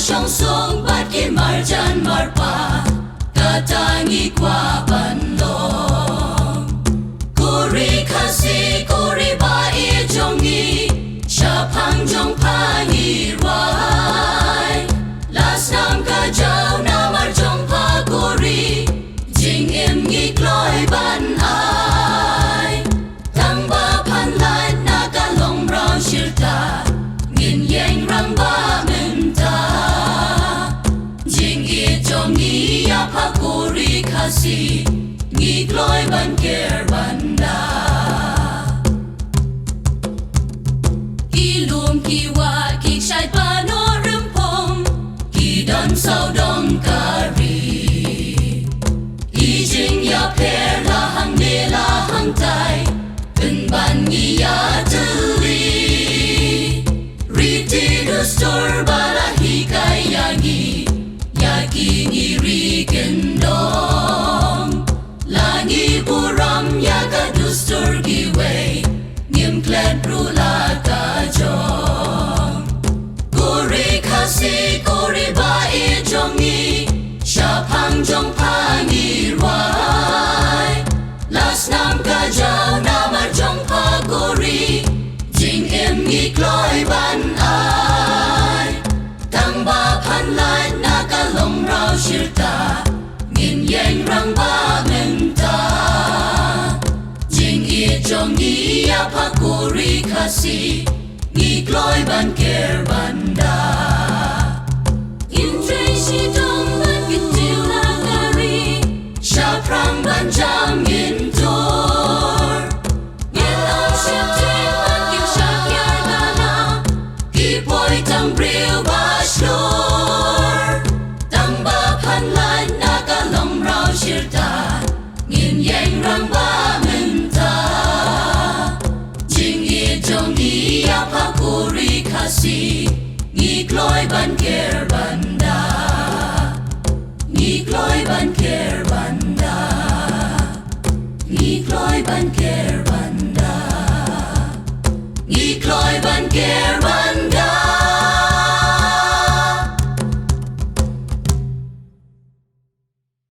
song song bat ki marjan marpa katangi kwa bandong kuri khasi kuri ba e jongi shapang jong pangi rai las nam ka jau na mar jong pa kuri jing em ngi kloi ban ai tang ba pan lai na ka long rao shirta ngin yang rang ba men ta jing e jong ngi ya pa kuri khasi ngi kloi ban ker banda ilum ki wa ki shai pa no rum pom ki don sau dong kari i jing ya per la hang ne la hang tai un ban ngi ya tu li ri ti du stor ba la hi kai ya ki ngi ri ken dong la ngi buram ya ka du stor gi wei ngim klet ru la ta jong kuri khasi kuri ba e jong ni sha phang jong phang ni rai las nam ka jau na mar jong pa kuri jing em ngi kloi ban ai tang ba phan lai na ka long rao shirta ngin yang rang ba men ta jing e jong ni ya pa kuri khasi ngi kloi ban ker banda in tray shi dong ban git til la kari sha prang ban jam in tor ngin am ship tin ban kim sha kya na na ki poi tang bril ba shlor tang ba phan lai na ka long rao shirta ngin yang rang ba men ta jing e jong ni ya pa kuri khasi ngi kloi ban ker banda ngi kloi ban ker banda ngi kloi ban ker banda ngi kloi ban ker banda